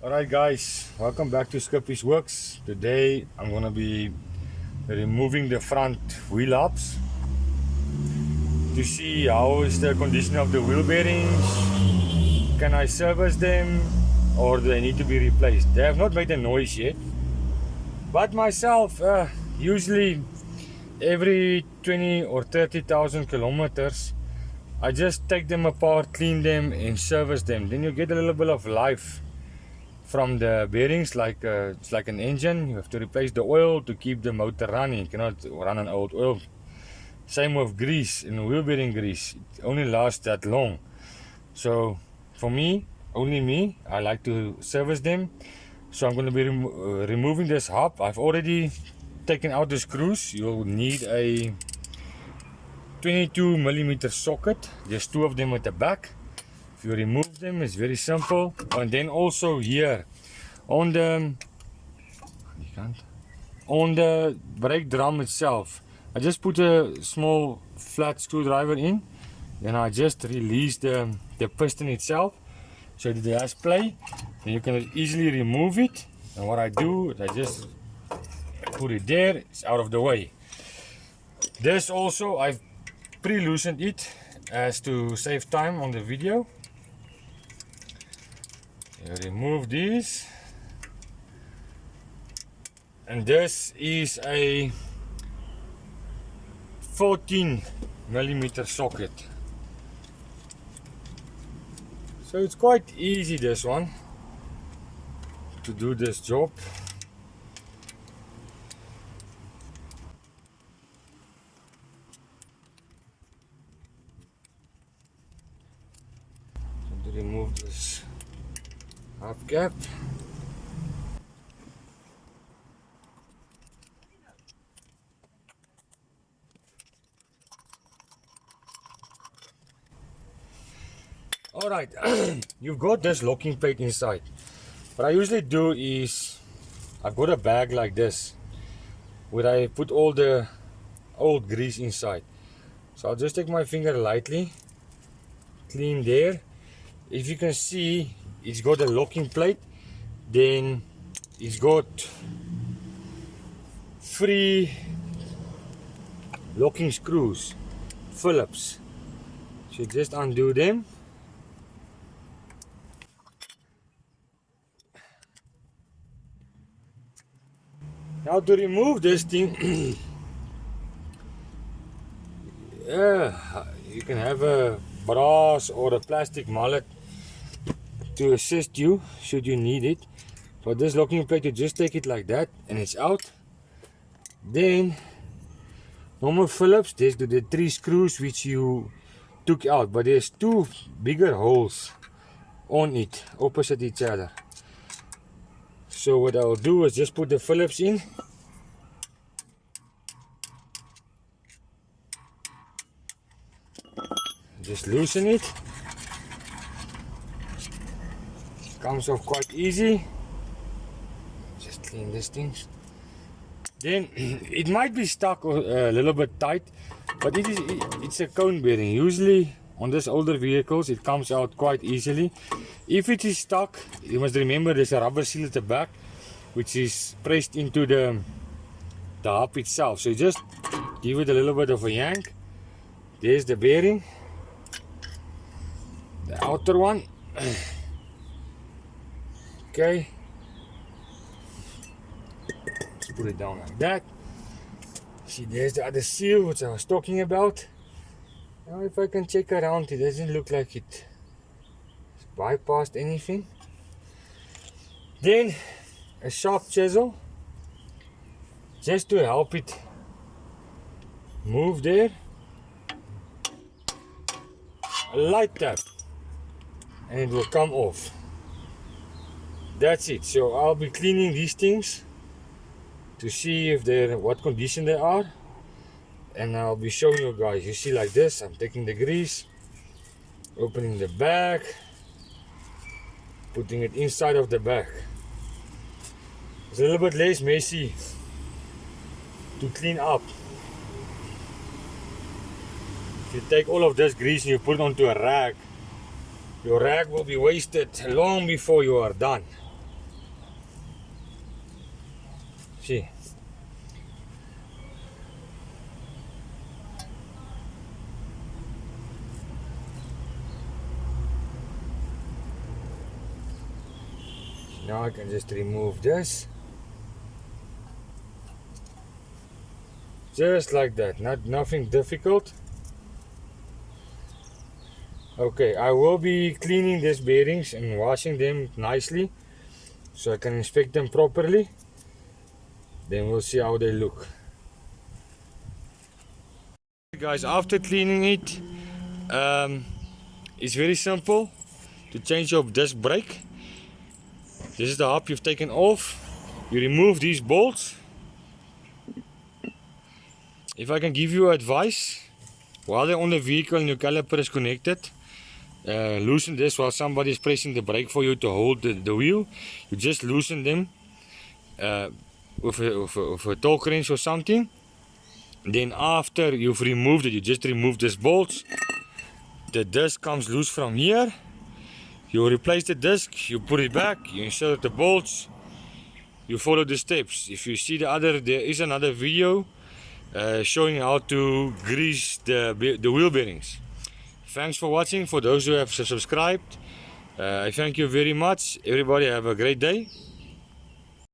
Alright guys, welcome back to Skippy's Works. Today I'm gonna be removing the front wheel hubs to see how is the condition of the wheel bearings. Can I service them or do they need to be replaced? They have not made a noise yet, but myself usually every 20 or 30,000 kilometers I just take them apart, clean them and service them. Then you get a little bit of life from the bearings, like it's like an engine. You have to replace the oil to keep the motor running. You cannot run an old oil. Same with grease and wheel bearing grease. It only lasts that long. So for me, only me, I like to service them. So I'm going to be removing this hub. I've already taken out the screws. You'll need a 22mm socket. There's two of them at the back. You remove them, it's very simple. And then also here on the brake drum itself, I just put a small flat screwdriver in, then I just release the piston itself so that it has play, and you can easily remove it. And what I do is I just put it there, it's out of the way. This also I've pre-loosened it as to save time on the video. Remove these, and this is a 14mm socket, so it's quite easy, this one, to do this job. So to remove this hub cap, alright. You've got this locking plate inside. What I usually do is I've got a bag like this where I put all the old grease inside. So I'll just take my finger lightly, clean there. If you can see, it's got a locking plate, then it's got 3 locking screws, Phillips. So just undo them. Now to remove this thing, you can have a brass or a plastic mallet to assist you should you need it. For this locking plate, you just take it like that and it's out. Then normal Phillips, there's the 3 screws which you took out, but there's 2 bigger holes on it opposite each other. So what I'll do is just put the Phillips in, just loosen it. Comes off quite easy. Just clean these things. Then it might be stuck a little bit tight, but it's a cone bearing. Usually on these older vehicles it comes out quite easily. If it is stuck, you must remember there's a rubber seal at the back which is pressed into the hub itself. So you just give it a little bit of a yank. There's the bearing, the outer one. Okay, let's put it down like that. See, there's the other seal which I was talking about. Now if I can check around, it doesn't look like it's bypassed anything. Then a sharp chisel just to help it move there. A light tap and it will come off. That's it. So I'll be cleaning these things to see if they're what condition they are, and I'll be showing you guys. You see, like this, I'm taking the grease, opening the bag, putting it inside of the bag. It's a little bit less messy to clean up. If you take all of this grease and you put it onto a rag, your rag will be wasted long before you are done. See. Now I can just remove this. Just like that, nothing difficult. Okay, I will be cleaning these bearings and washing them nicely so I can inspect them properly. Then we'll see how they look. Guys, after cleaning it, it's very simple to change your disc brake. This is the hub you've taken off. You remove these bolts. If I can give you advice, while they're on the vehicle and your caliper is connected, loosen this while somebody is pressing the brake for you to hold the wheel. You just loosen them with a torque wrench or something. Then after you've removed it, you just remove these bolts. The disc comes loose from here. You replace the disc, you put it back, you insert the bolts, you follow the steps. If you see there is another video showing how to grease the wheel bearings. Thanks for watching. For those who have subscribed, I thank you very much. Everybody have a great day.